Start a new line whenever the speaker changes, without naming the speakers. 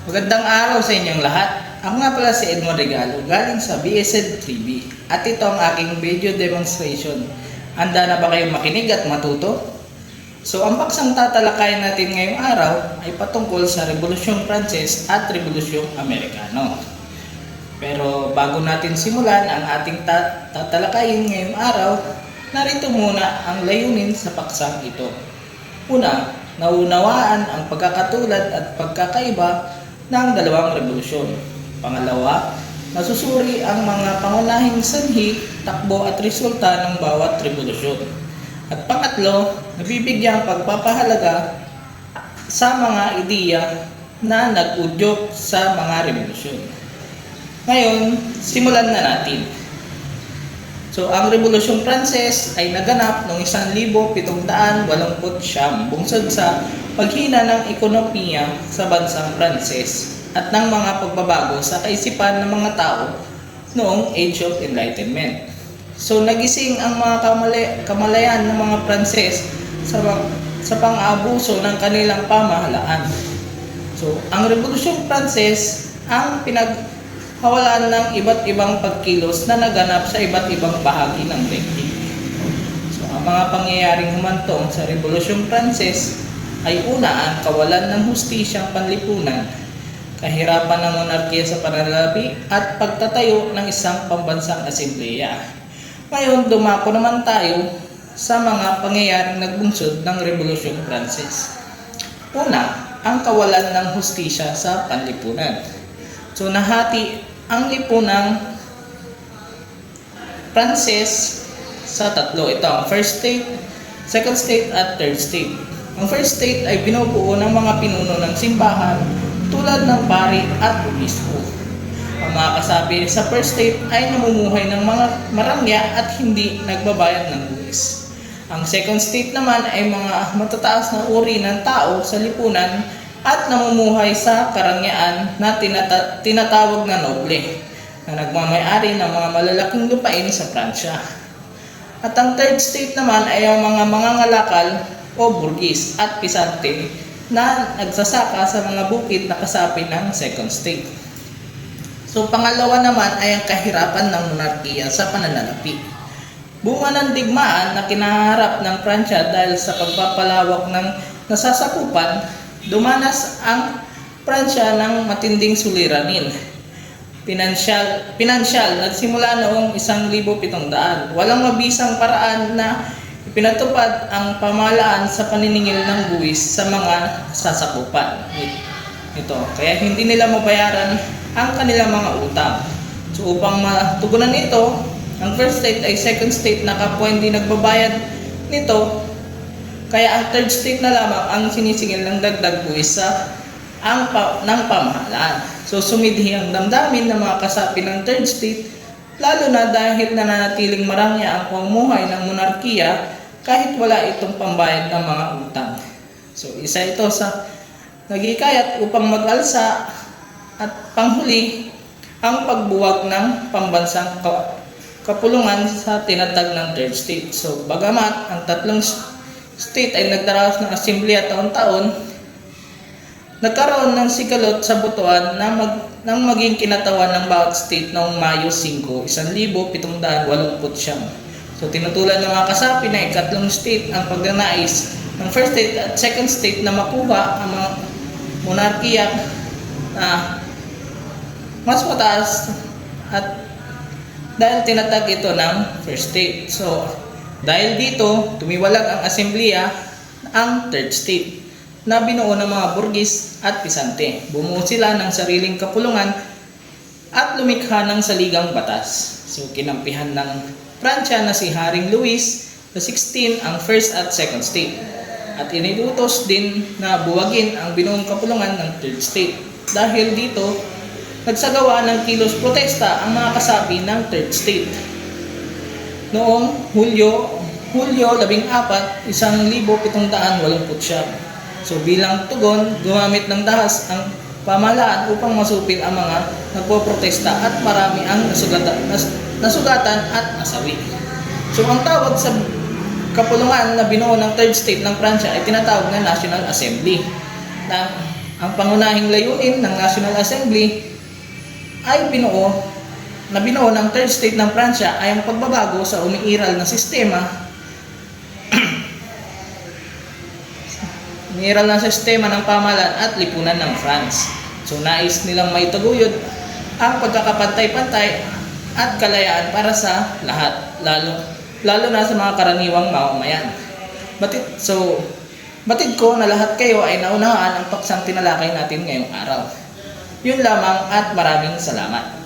Magandang araw sa inyong lahat. Ako nga pala si Edmond Regalo galing sa BSed 3B at ito ang aking video demonstration. Handa na ba kayong makinig at matuto? So ang paksang tatalakayin natin ngayong araw ay patungkol sa Rebolusyong Pranses at Rebolusyong Amerikano. Pero bago natin simulan ang ating tatalakayin ngayong araw, narito muna ang layunin sa paksang ito. Una, naunawaan ang pagkakatulad at pagkakaiba ng dalawang revolusyon. Pangalawa, nasusuri ang mga pangunahing sanhi, takbo at resulta ng bawat revolusyon. At pangatlo, nabibigyang pagpapahalaga sa mga ideya na nag-udyok sa mga revolusyon. Ngayon, simulan na natin. So, ang Rebolusyong Pranses ay naganap noong 1789 bungsod sa paghina ng ekonomiya sa bansang Pranses at ng mga pagbabago sa kaisipan ng mga tao noong Age of Enlightenment. So, nagising ang mga kamalayan ng mga Pranses sa pang-abuso ng kanilang pamahalaan. So, ang Rebolusyong Pranses ang pinaghawalan ng iba't ibang pagkilos na naganap sa iba't ibang bahagi ng daigdig. So, ang mga pangyayaring humantong sa Rebolusyong Pranses ay una ang kawalan ng hustisyang panlipunan, kahirapan ng monarkiya sa pananalapi at pagtatayo ng isang pambansang asembleya. Ngayon, dumako naman tayo sa mga pangyayaring nagbungsod ng Rebolusyong Pranses. Una, ang kawalan ng hustisya sa panlipunan. So, nahati ang lipunang Pranses sa tatlo. Ito ang first state, second state at third state. Ang first state ay binubuo ng mga pinuno ng simbahan tulad ng pari at obispo. Ang mga kasapi sa first state ay namumuhay ng mga marangya at hindi nagbabayad ng buwis. Ang second state naman ay mga matataas na uri ng tao sa lipunan at namumuhay sa karangyaan na tinatawag na noble na nagmamay-ari ng mga malalaking lupain sa Pransya. At ang third state naman ay ang mga mangangalakal o burgis at pisante na nagsasaka sa mga bukid na kasapi ng second state. So pangalawa naman ay ang kahirapan ng monarkiya sa pananalapi. Bunga ng digmaan na kinaharap ng Pransya dahil sa pagpapalawak ng nasasakupan, dumanas ang Pransya ng matinding suliranin. Pinansyal, nagsimula noong 1700. Walang mabisang paraan na ipinatupad ang pamahalaan sa paniningil ng buwis sa mga sasakupan. Kaya hindi nila mabayaran ang kanilang mga utang. So upang matugunan ito, ang first state ay second state na kapwa hindi nagbabayad nito, kaya ang third state na lamang ang sinisingil ng dagdag buwis ng pamahalaan. So sumidhi ang damdamin ng mga kasapi ng third state, lalo na dahil nananatiling marangya ang pamumuhay ng monarkiya kahit wala itong pambayad ng mga utang. So isa ito sa nagikayat upang mag-alsa at panghuli ang pagbuwag ng pambansang kapulungan sa tinatag ng third state. So bagamat ang tatlong state ay nagdaraos ng asembleya taon-taon, nagkaroon ng sigalot sa botohan nang maging kinatawan ng bawat state noong Mayo 5, 1789. So tinutulan ng mga kasapi na ikatlong state ang pagnanais ng first state at second state na makuha ang mga monarkiya na mas mataas at dahil tinatag ito ng first state. So dahil dito, tumiwalag ang asembleya ang third state na binuo ng mga burgis at pisante. Bumuo sila ng sariling kapulungan at lumikha ng saligang batas. So kinampihan ng Pransya na si Haring Louis XVI ang first at second state. At inilutos din na buwagin ang binuong kapulungan ng third state. Dahil dito, nagsagawa ng kilos protesta ang mga kasapi ng third state. Noong Hulyo 14, 1789. So bilang tugon, gumamit ng dahas ang pamahalaan upang masupil ang mga nagpoprotesta at marami ang nasugatan at nasawi. So ang tawag sa kapulungan na binuo ng third state ng Pransya ay tinatawag na National Assembly na Ang pangunahing layunin ng National Assembly ay binuo ng third state ng Pransya ay ang pagbabago sa umiiral na sistema ng pamahalaan at lipunan ng France. So nais nilang maitaguyod ang pagkakapantay-pantay at kalayaan para sa lahat, lalo na sa mga karaniwang mamamayan. Batid ko na lahat kayo ay naunahan ang paksang tinalakay natin ngayong araw. Yun lamang at maraming salamat.